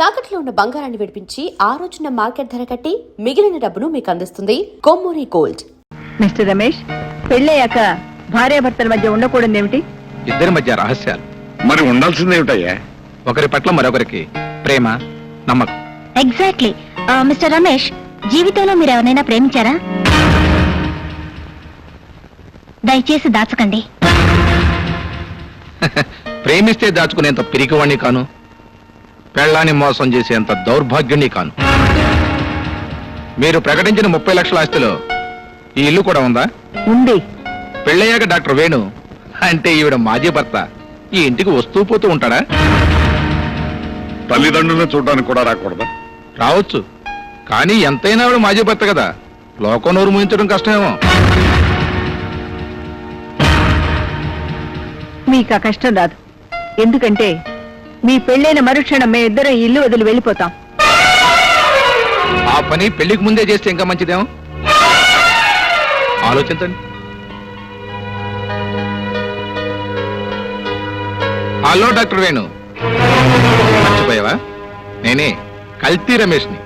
తాకట్లో ఉన్న బంగారాన్ని విడిపించి ఆ రోజున మార్కెట్ ధర కట్టి మిగిలిన డబ్బును మీకు అందిస్తుంది కొమ్మూరి గోల్డ్. మిస్టర్ రమేష్, పెళ్ళయ్యాక భార్యాభర్తల మధ్య ఉండకూడదు ఏమిటి? ఇద్దరి మధ్య రహస్యాలు. మరి ఉండాల్సిందేమిటయ్యా? ఒకరి పట్ల మరొకరికి ప్రేమ, నమ్మకం. ఎగ్జాక్ట్లీ. మిస్టర్ రమేష్, జీవితంలో మీరు ఎవరైనా ప్రేమించారా? దయచేసి దాచకండి. ప్రేమిస్తే దాచుకునేంత పిరికివాణ్ణి కాను, పెళ్ళాన్ని మోసం చేసేంత దౌర్భాగ్యుణ్ణి కాను. మీరు ప్రకటించిన 30 లక్షల ఆస్తిలో ఈ ఇల్లు కూడా ఉందా? ఉంది. పెళ్ళయ్యాక డాక్టర్ వేణు అంటే ఈవిడ మాజీ భర్త ఈ ఇంటికి వస్తూ పోతూ ఉంటాడా? తల్లిదండ్రులను చూడడానికి కూడా రాకూడదా? రావచ్చు, కానీ ఎంతైనా ఆవిడ మాజీ భర్త కదా, లోకం నోరు ముయించడం కష్టమేమో. మీకు ఆ కష్టం రాదు. ఎందుకంటే మీ పెళ్ళైన మరుక్షణం మేమిద్దరం ఇల్లు వదిలి వెళ్ళిపోతాం. ఆ పని పెళ్లికి ముందే చేస్తే ఇంకా మంచిదేమో. ఆలోచించండి. హలో డాక్టర్ వేణు, మర్చిపోయావా? నేనే కల్తీ రమేష్ని.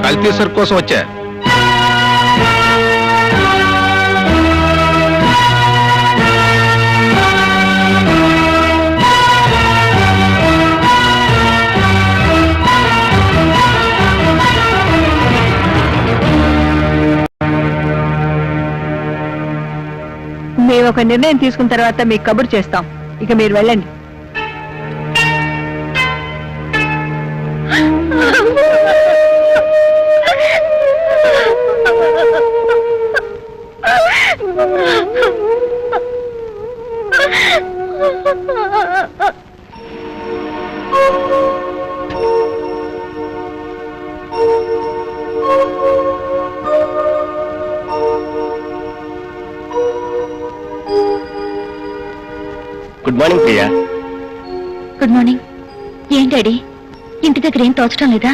కల్తీ సర్ కోసం వచ్చా. మేము ఒక నిర్ణయం తీసుకున్న తర్వాత మీకు కబురు చేస్తాం. ఇక మీరు వెళ్ళండి. Good morning Priya. Good morning. ఏం డాడీ, ఇంటి దగ్గర ఏం తోచడం లేదా?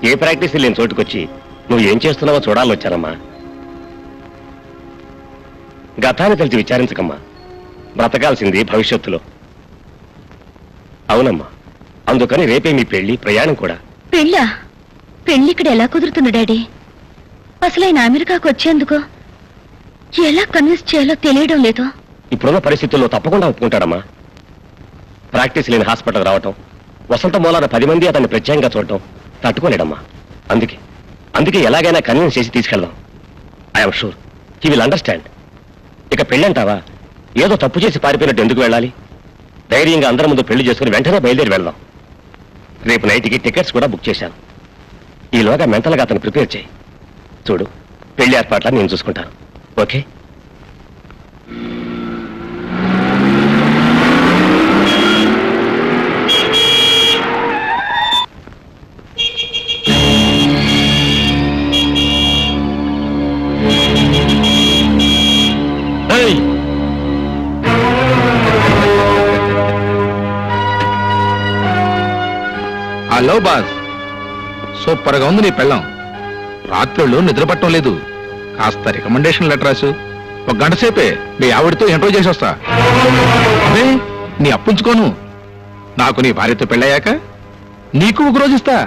ఏ ప్రాక్టీస్ లేని చోటుకొచ్చి నువ్వు ఏం చేస్తున్నావో చూడాలని వచ్చానమ్మా. గతాన్ని తెలిసి విచారించకమ్మా, బ్రతకాల్సింది భవిష్యత్తులో. అవునమ్మా, అందుకని రేపే మీ పెళ్లి, ప్రయాణం కూడా. పెళ్ళా? పెళ్లి ఇక్కడ ఎలా కుదురుతుంది డాడీ? అసలు ఆయన అమెరికాకు వచ్చేందుకు ఎలా కన్విన్స్ చేయాలో తెలియడం లేదు. ఇప్పుడున్న పరిస్థితుల్లో తప్పకుండా ఒప్పుకుంటాడమ్మా. ప్రాక్టీస్ లేని హాస్పిటల్ రావటం, వసంత మూలాన 10 మంది అతన్ని ప్రత్యేకంగా చూడటం తట్టుకోలేడమ్మా. అందుకే ఎలాగైనా కన్విన్స్ చేసి తీసుకెళ్దాం. I'm sure he will understand. ఇక పెళ్ళంటావా, ఏదో తప్పు చేసి పారిపోయినట్టు ఎందుకు వెళ్ళాలి? ధైర్యంగా అందరి ముందు పెళ్లి చేసుకుని వెంటనే బయలుదేరి వెళ్దాం. రేపు నైట్కి టికెట్స్ కూడా బుక్ చేశాను. ఈలోగా మెంటల్గా అతను ప్రిపేర్ చేయి. చూడు, పెళ్లి ఏర్పాట్లా నేను చూసుకుంటాను. ఓకే? హలో బాస్, సూపర్ గా ఉంది నీ పెళ్ళం. రాత్రుళ్ళు నిద్రపట్టం లేదు. కాస్త రికమెండేషన్ లెటర్ రాసు. 1 గంట సేపే మీ ఆవిడతో ఇంటర్వ్యూ చేసి వస్తా. అదే నీ అప్పుంచుకోను. నాకు నీ భార్యతో పెళ్ళయ్యాక నీకు 1 రోజు ఇస్తా.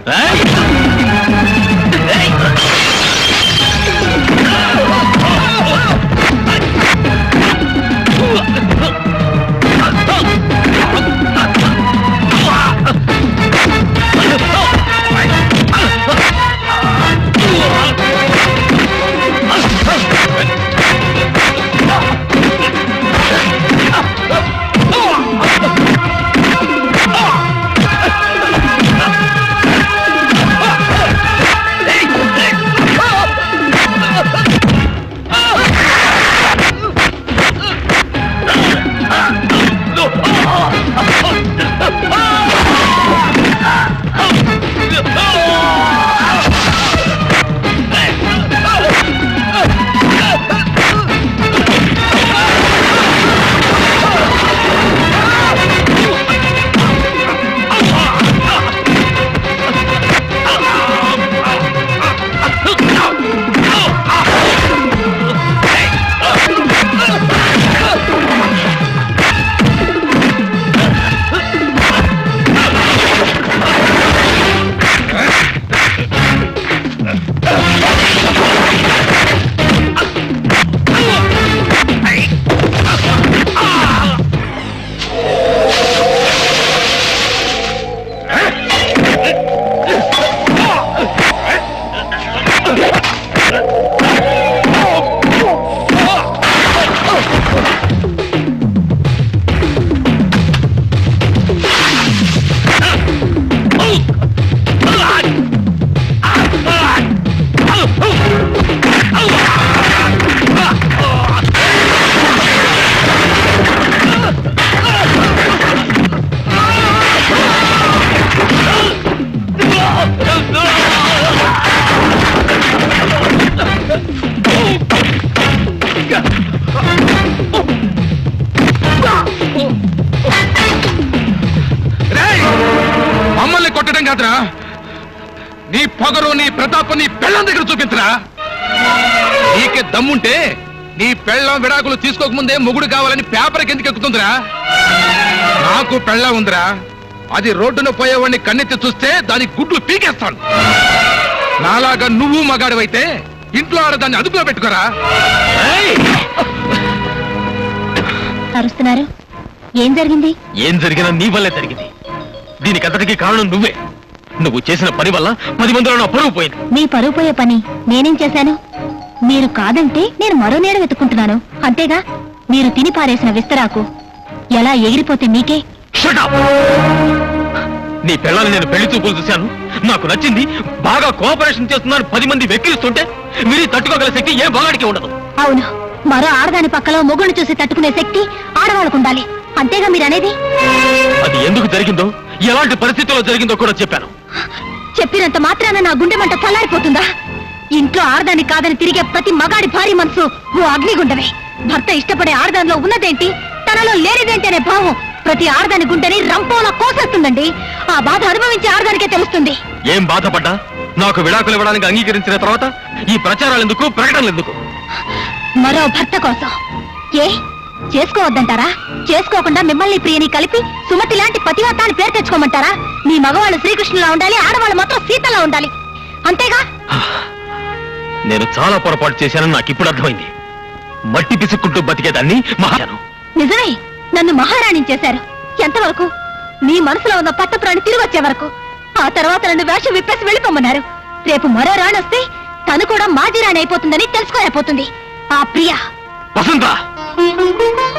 కాదురా, నీ పొగరు నీ ప్రతాపం నీ పెళ్ళం దగ్గర చూపించరా. నీకే దమ్ముంటే నీ పెళ్ళం విడాకులు తీసుకోకముందే మొగుడు కావాలని పేపర్కి ఎందుకు ఎక్కుతుందిరా? నాకు పెళ్ళం ఉందిరా, అది రోడ్డున పోయేవాడిని కన్నెత్తి చూస్తే దాని గుడ్లు పీకేస్తాను. నాలాగా నువ్వు మగాడివైతే ఇంట్లో ఆడదాన్ని అదుపులో పెట్టుకోరా. అరుస్తున్నారు, ఏం జరిగింది? ఏం జరిగినా నీ వల్లే జరిగింది. దీనికి అంతటికీ కారణం నువ్వే. నువ్వు చేసిన పని వల్ల 10 మందిలో నా పరువు పోయింది. మీ పరువు పోయే పని నేనేం చేశాను? మీరు కాదంటే నేను మరో నీడ వెతుక్కుంటున్నాను అంతేగా. మీరు తిని పారేసిన విస్తరాకు ఎలా ఎగిరిపోతే మీకే. Shut up! నీ పిల్లల్ని నేను పెళ్లి చూపులు చూశాను, నాకు నచ్చింది, బాగా కోఆపరేషన్ చేస్తున్నాను 10 మంది వెక్కిరిస్తుంటే మీరు తట్టుకోగల శక్తి ఏ బాగాడికి ఉండదు. అవును, మరో ఆడదాని పక్కలో మొగుడిని చూసి తట్టుకునే శక్తి ఆడవాళ్ళకు ఉండాలి అంతేగా మీరు అనేది. అది ఎందుకు జరిగిందో, ఎలాంటి పరిస్థితుల్లో జరిగిందో కూడా చెప్పాను. చెప్పినంత మాత్రాన నా గుండె మంట చల్లారిపోతుందా? ఇంట్లో ఆడదాన్ని కాదని తిరిగే ప్రతి మగాడి భారీ మనసు ఓ అగ్నిగుండమే. భర్త ఇష్టపడే ఆడదానిలో ఉన్నదేంటి, తనలో లేనిదేంటి అనే భావం ప్రతి ఆడదాని గుండెని రంపోలా కోసేస్తుందండి. ఆ బాధ అనుభవించే ఆడదానికే తెలుస్తుంది. ఏం బాధపడ్డా నాకు విడాకులు ఇవ్వడానికి అంగీకరించిన తర్వాత ఈ ప్రచారాలు ఎందుకు, ప్రకటనలు ఎందుకు? మరో భర్త కోసం. ఏ చేసుకోవద్దంటారా? చేసుకోకుండా మిమ్మల్ని ప్రియని కలిపి సుమతి లాంటి పతివ్రతాన్ని పేరు తెచ్చుకోమంటారా? మీ మగవాళ్ళు శ్రీకృష్ణులా ఉండాలి, ఆడవాళ్ళు మాత్రం సీతలా ఉండాలి అంతేగా. నేను చాలా పొరపాటు చేశానని నాకు ఇప్పుడు అర్థమైంది. మట్టి పిసుక్కుంటూ బతికేదాన్ని మహాను. నిజమే, నన్ను మహారాణిని చేశారు. ఎంతవరకు? మీ మనసులో ఉన్న పట్టపురాణి తిరిగి వచ్చే వరకు. ఆ తర్వాత నన్ను వేషం విప్పేసి వెళ్ళిపోమన్నారు. రేపు మరో రాణి వస్తే తను కూడా మాజీ రాణి అయిపోతుందని తెలుసుకోలేకపోతుంది ఆ ప్రియ. వసంత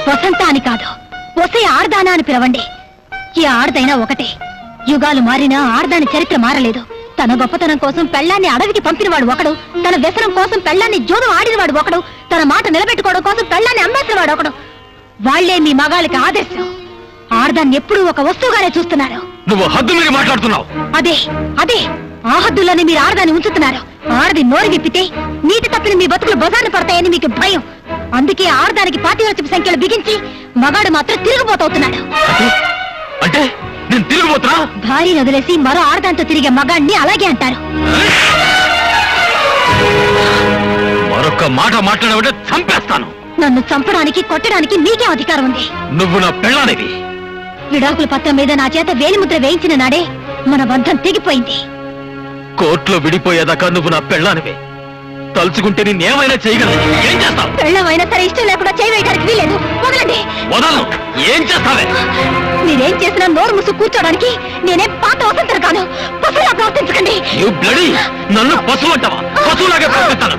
వసంత అని కాదు, వసే ఆర్దానా అని పిలవండి. ఈ ఆర్దైనా ఒకటే. యుగాలు మారినా ఆర్దాని చరిత్ర మారలేదు. తన గొప్పతనం కోసం పెళ్లాన్ని అడవికి పంపినవాడు ఒకడు, తన వ్యసనం కోసం పెళ్లాన్ని జోదం ఆడినవాడు ఒకడు, తన మాట నిలబెట్టుకోవడం కోసం పెళ్లాన్ని అమ్మేసినవాడు ఒకడు. వాళ్లే మీ మగాళ్ళకి ఆదర్శం. ఆర్దాన్ని ఎప్పుడూ ఒక వస్తువుగానే చూస్తున్నారు. నువ్వు హద్దు మీరు మాట్లాడుతున్నావు. అదే అదే ఆ హద్దుల్లోనే మీరు ఆడదాన్ని ఉంచుతున్నారు. ఆడది నోరు విప్పితే నీటి తప్పిన మీ బతుకులు బజార్ను పడతాయని మీకు భయం. అందుకే ఆడదానికి పాతివ్రత్యపు సంఖ్యలు బిగించి మగాడు మాత్రం తిరుగుబోతవుతున్నాడు. అంటే నేను తిరిగిపోతున్నా? భార్యను వదిలేసి మరో ఆడదాంతో తిరిగే మగాడిని అలాగే అంటారు. మరొక్క మాట మాట్లాడబట్టే చంపేస్తాను. నన్ను చంపడానికి కొట్టడానికి మీకే అధికారం ఉంది. నువ్వు నా పెళ్ళానివి. విడాకుల పత్రం మీద నా చేత వేలిముద్ర వేయించిన నాడే మన బంధం తెగిపోయింది. కోర్టులో విడిపోయేదాకా నువ్వు నా పెళ్ళానివి. తలుచుకుంటే నేనేమైనా చేయగలను. ఏం చేస్తావు? పెళ్ళమైనా సరే ఇష్టం లేకుండా చేయవేయడానికి వీలేదు. వదలండి. వదలను. ఏం చేస్తావే? మీరేం చేసినా నోరు ముసు కూర్చోడానికి నేనేం పాత వసంతరు కాను. పశువులా ప్రవర్తించకండి. నువ్వు బ్లడీ నన్ను పశువు అంటావా? పశువులాగా ప్రవర్తిస్తాను.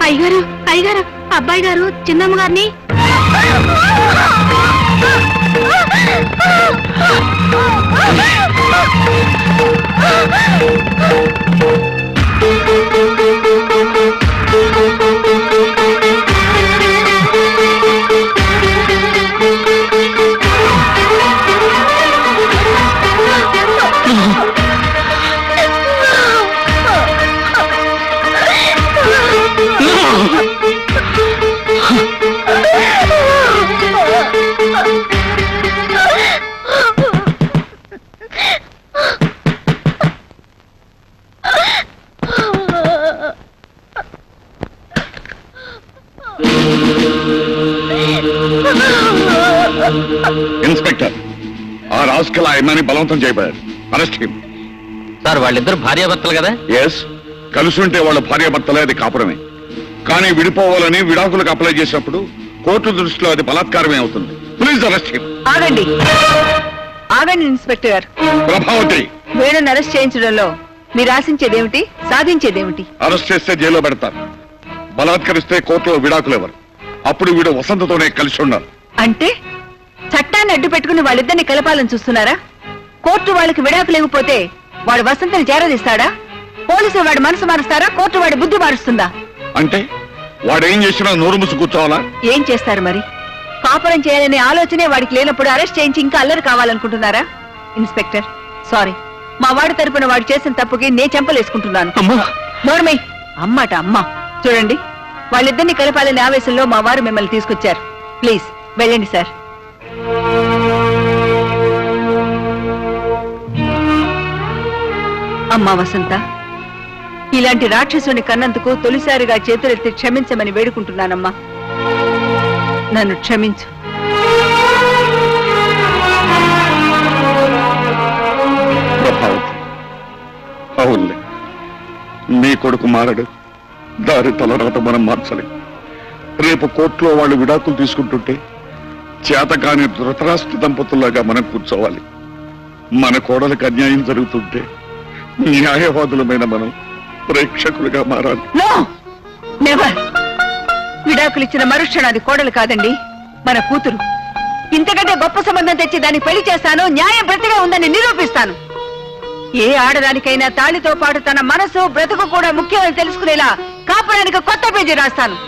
అయ్యగారు అయ్యగారు, అబ్బాయి గారు చిన్నమ్మ గారిని. ఇన్స్పెక్టర్, ఆ రాస్కల్ ఆయన్ని బలవంతం చేయబడారు. Arrest him. సార్, వాళ్ళిద్దరు భార్యాభర్తలు కదా? ఎస్, కలిసి ఉంటే వాళ్ళ భార్యాభర్తలే, అది కాపురమే. కానీ విడిపోవాలని విడాకులకు అప్లై చేసినప్పుడు కోర్టు దృష్టిలో అది బలాత్కారమే అవుతుంది. Please arrest him. ఆగండి ఆగండి ఇన్స్పెక్టర్ గారు. ప్రభావతి, వీళ్ళని అరెస్ట్ చేయించడంలో మీరు ఆశించేదేమిటి, సాధించేదేమిటి? అరెస్ట్ చేస్తే జైల్లో పెడతారు. బలాత్కరిస్తే కోర్టులో విడాకులు ఎవరు. అప్పుడు వీడు వసంతతోనే కలిసి ఉన్నారు. అంటే చట్టాన్ని అడ్డు పెట్టుకుని వాళ్ళిద్దరిని కలపాలని చూస్తున్నారా? కోర్టు వాళ్ళకి విడాకులు ఇవ్వకపోతే వాడు వసంతని చేరదీస్తాడా? పోలీసులు వాడి మనసు మారుస్తారా? కోర్టు వాడి బుద్ధి మారుస్తుందా? అంటే వాడేం చేసినా నోరు మూసి కూర్చోవాలా? ఏం చేస్తారు మరి? కాపురం చేయాలనే ఆలోచనే వాడికి లేనప్పుడు అరెస్ట్ చేయించి ఇంకా అల్లరి కావాలనుకుంటున్నారా? ఇన్స్పెక్టర్, సారీ, మా వాడి తరపున వాడు చేసిన తప్పుకి నేను చెంపలేసుకుంటున్నాను. నోర్మై, అమ్మట అమ్మ. చూడండి, వాళ్ళిద్దరిని కలపాలనే ఆవేశంలో మా వారు మిమ్మల్ని తీసుకొచ్చారు. ప్లీజ్ వెళ్ళండి సార్. అమ్మా వసంత, ఇలాంటి రాక్షసుని కన్నందుకు తొలిసారిగా చేతులెత్తి క్షమించమని వేడుకుంటున్నానమ్మా. నన్ను క్షమించు. ప్రభావతి, అవునులే, నీ కొడుకు మారడు. దారి తలరాత మనం మార్చలేం. రేపు కోర్టులో వాళ్ళు విడాకులు తీసుకుంటుంటే చేతకాని ధృతరాష్ట్ర దంపతుల్లాగా మనం కూర్చోవాలి. మన కోడలకు అన్యాయం జరుగుతుంటే న్యాయవాదులమైన మనం ప్రేక్షకులుగా మారాలి. No, never. విడాకులు ఇచ్చిన మరుక్షణ అది కోడలు కాదండి, మన కూతురు. ఇంతకంటే గొప్ప సంబంధం తెచ్చి దాన్ని పెళ్లి చేస్తాను, న్యాయం ప్రతిగా ఉందని నిరూపిస్తాను. ఏ ఆడదానికైనా తాళితో పాటు తన మనసు బ్రతుకు కూడా ముఖ్యమని తెలుసుకునేలా కాపురానికి కొత్త పేజీ రాస్తాను.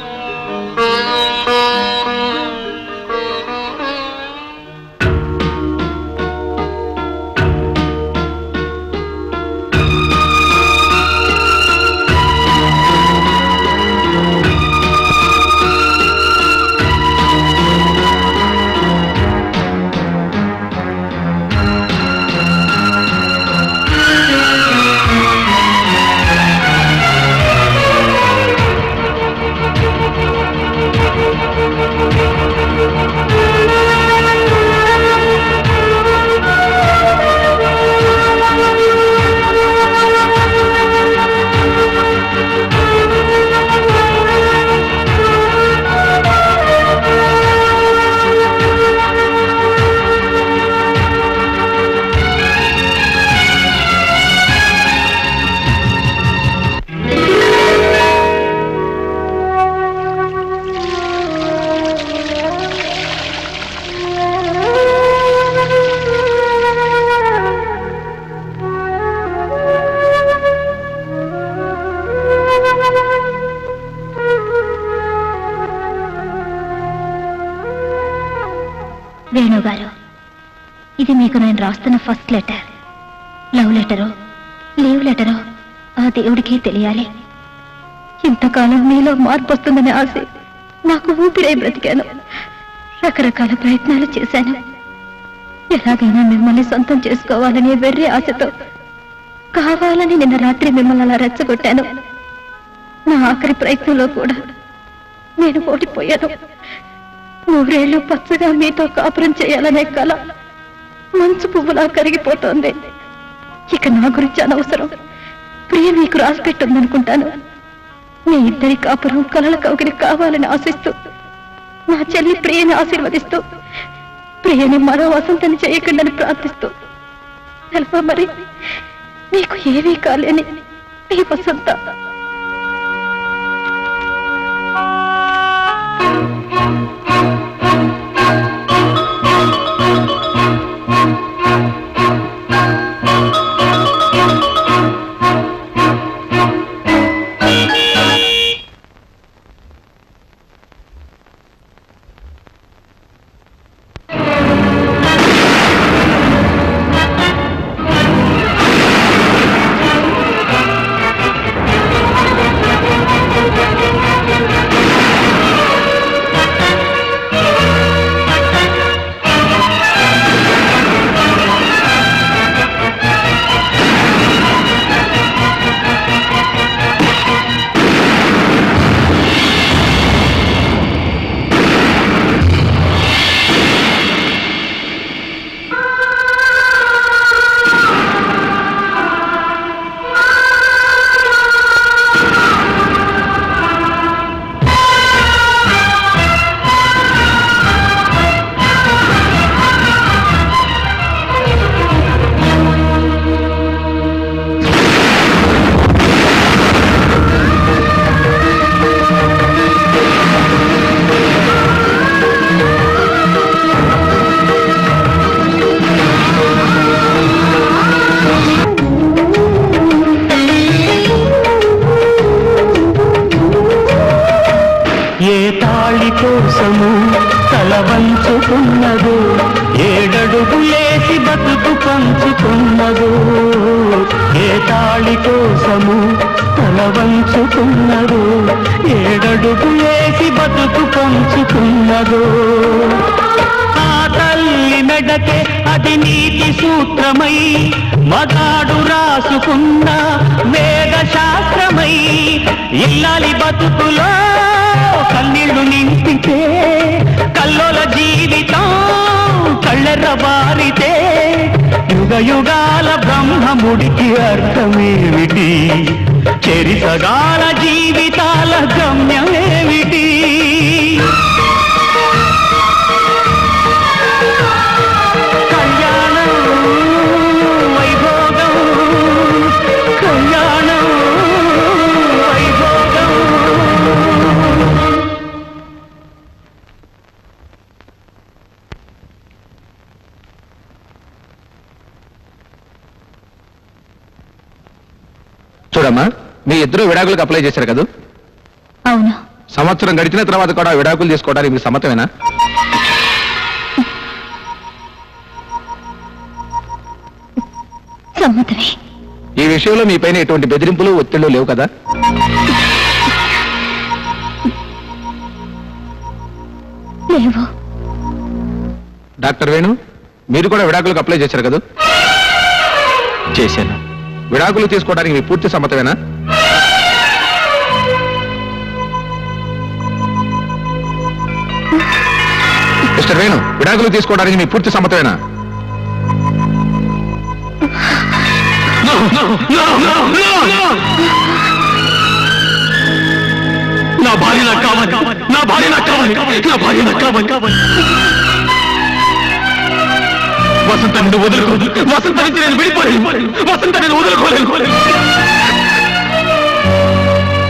వేణుగారు, ఇది మీకు నేను రాస్తున్న ఫస్ట్ లెటర్. లవ్ లెటరో లీవ్ లెటరో ఆ దేవుడికే తెలియాలి. ఇంతకాలం మీలో మార్పు వస్తుందనే ఆశ నాకు ఊపిరై బ్రతికాను. రకరకాల ప్రయత్నాలు చేశాను. ఎలాగైనా మిమ్మల్ని సొంతం చేసుకోవాలనే వెర్రి ఆశతో కావాలని నిన్న రాత్రి మిమ్మల్ని అలా రెచ్చగొట్టాను. నా ఆఖరి ప్రయత్నంలో కూడా నేను ఓడిపోయాను. 100 ఏళ్లు పచ్చగా మీతో కాపురం చేయాలనే కల మంచు పువ్వులా కరిగిపోతోంది. ఇక నా గురించి అనవసరం. ప్రియ మీకు రాసి పెట్టుందనుకుంటాను. మీ ఇద్దరి కాపురం కలల కౌగిలి కావాలని ఆశిస్తూ, నా చెల్లి ప్రియని ఆశీర్వదిస్తూ, ప్రియని మరో వసంతని చేయకుండాని ప్రార్థిస్తూ, తెలుపా మరి మీకు ఏమీ కాలేని ఈ వసంత. కోసము తల వంచుకున్నదో, ఏడడుగులేసి బతుకు పంచుకున్నదో, ఏ తాళి కోసము తల వంచుకున్నదో, ఏడడుగులేసి బతుకు పంచుకున్నదో. ఆ తల్లి మెడకే అది నీతి సూత్రమై, మగాడు రాసుకున్న వేద శాస్త్రమై, ఇల్లాలి బతుకులో కన్నీళ్లు నింపితే, కల్లోల జీవితం కళ్ళెర్ర బారితే, యుగ యుగాల బ్రహ్మముడికి అర్థమేమిటి, చెరిసగాల జీవితాల గమ్యమేమిటి? కళ్యాణం వైభోగం, కళ్యాణం వైభోగం. చూడమ్మా, మీ ఇద్దరు విడాకులకు అప్లై చేశారు కదా? అవును. సంవత్సరం గడిచిన తర్వాత కూడా విడాకులు తీసుకోవడానికి మీకు సమ్మతమేనా? సమ్మతమే. ఈ విషయంలో మీ పైన ఎటువంటి బెదిరింపులు ఒత్తిళ్లు లేవు కదా? లేవు. డాక్టర్ వేణు, మీరు కూడా విడాకులకు అప్లై చేశారు కదా? చేశాను. విడాకులు తీసుకోవడానికి మీ పూర్తి సమ్మతమేనా? మిస్టర్ వేణు, విడాకులు తీసుకోవడానికి మీ పూర్తి సమ్మతమేనా? నా భార్య నాకు కావాలి, నా భార్య నాకు కావాలి, నా భార్య నాకు కావాలి. వసంత నేను వదులుకోదు, వసంత నుంచి నేను విడిపోలేను, వసంత నేను వదులుకోలేను.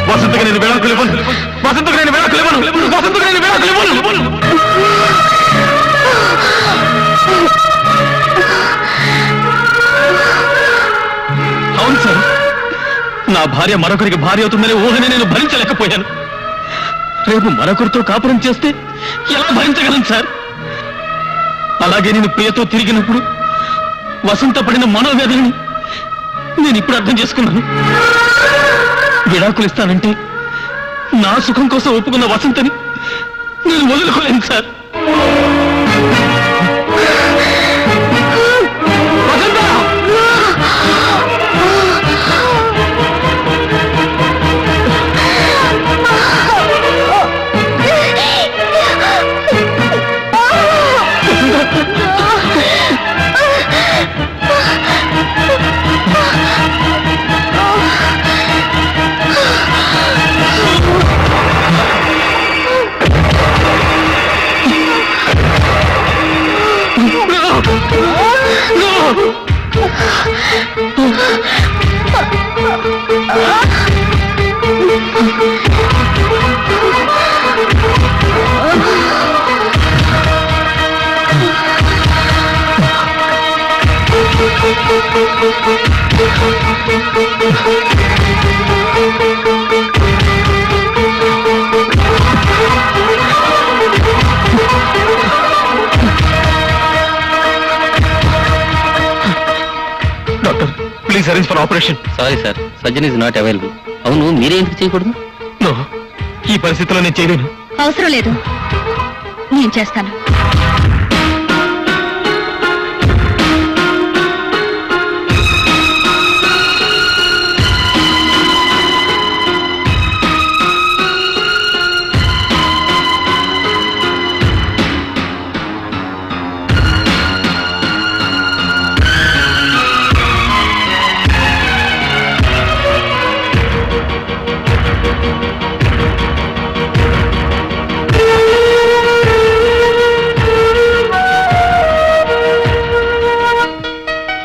వసంతకి నేను విడాకులు ఇవ్వను, వసంతకు నేను విడాకులు ఇవ్వను, వసంతకు నేను విడాకులు ఇవ్వను. అవును సార్, నా భార్య మరొకరికి భార్య అవుతుందనే ఊహని నేను భరించలేకపోయాను. రేపు మరొకరితో కాపురం చేస్తే ఎలా భరించగలను సార్? అలాగే నేను ప్రియతో తిరిగినప్పుడు వసంత పడిన మనోవేదనని నేను ఇప్పుడు అర్థం చేసుకున్నాను. విడాకులు ఇస్తానంటే నా సుఖం కోసం ఒప్పుకున్న వసంతని నేను వదులుకోలేను sir. Doctor, please arrange for operation. Sorry sir, surgeon is not available. అవును, మీరే ఎందుకు చేయకూడదు? నో, ఈ పరిస్థితిలో నేను చేయలేను. అవసరం లేదు, నేను చేస్తాను.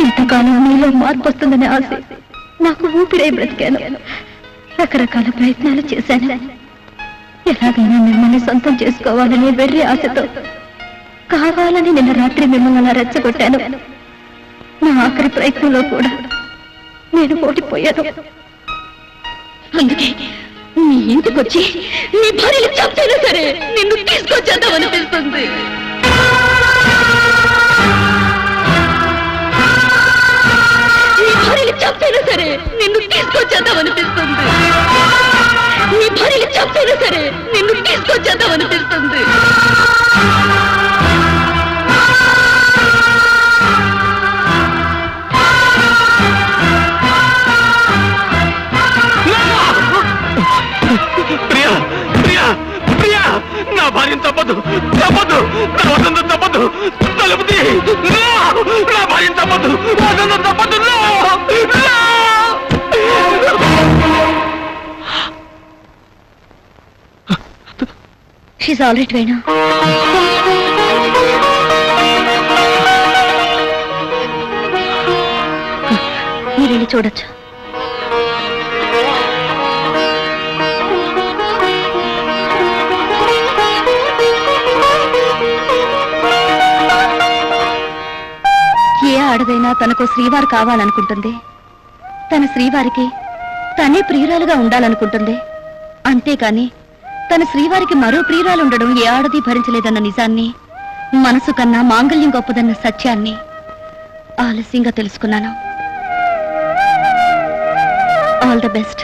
ఇంతకాలం మీలో మార్పు వస్తుందనే ఆశ నాకు ఊపిరై బ్రతికాను. రకరకాల ప్రయత్నాలు చేశాను. ఎలాగైనా మిమ్మల్ని సొంతం చేసుకోవాలనే వెర్రి ఆశతో కావాలని నిన్న రాత్రి మిమ్మల్ని అలా రెచ్చగొట్టాను. నా ఆఖరి ప్రయత్నంలో కూడా నేను ఓడిపోయాను. అందుకే నీ ఇంటికొచ్చి నీ భార్యలు చంపైనా సరే నిన్ను తీసుకొచ్చేద్దామనిపిస్తుంది. నీ భార్యలు చంపైనా సరే నిన్ను తీసుకొచ్చేద్దామనిపిస్తుంది. నీ భార్యలు చంపైనా సరే నిన్ను తీసుకొచ్చేద్దామనిపిస్తుంది. ప్రియా ప్రియా ప్రియా నా భార్యను తప్పదు తప్పదు నా వసంతం తప్పదు తలుపు తీ. నా భార్యను తప్పదు వసంతం తప్పదు. She's all right, Venu. మీరు వెళ్ళి చూడొచ్చు. ఏ ఆడదైనా తనకు శ్రీవారు కావాలనుకుంటుంది. తన శ్రీవారికి తనే ప్రియురాలుగా ఉండాలనుకుంటుంది. అంతేకాని తన శ్రీవారికి మరో ప్రియురాలు ఉండడం ఏ ఆడది భరించలేదన్న నిజాన్ని, మనసు కన్నా మాంగళ్యం గొప్పదన్న సత్యాన్ని ఆలస్యంగా తెలుసుకున్నాను. All the best.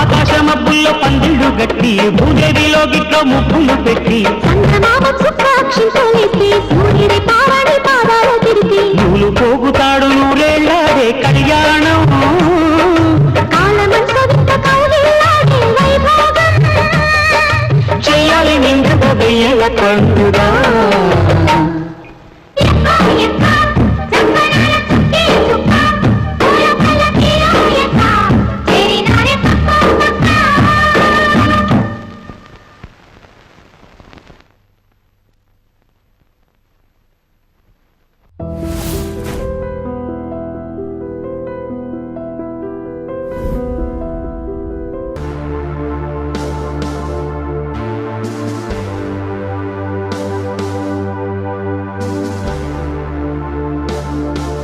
ఆకాశమబ్బుల్లో పందిళ్ళు గట్టి భూదేవిలో గిట్లో ముప్పులు పెట్టి పూలు పోగుతాడు నూరేళ్ళే కళ్యాణం చెయ్యాలి నిండు వెయ్యల పండుగ.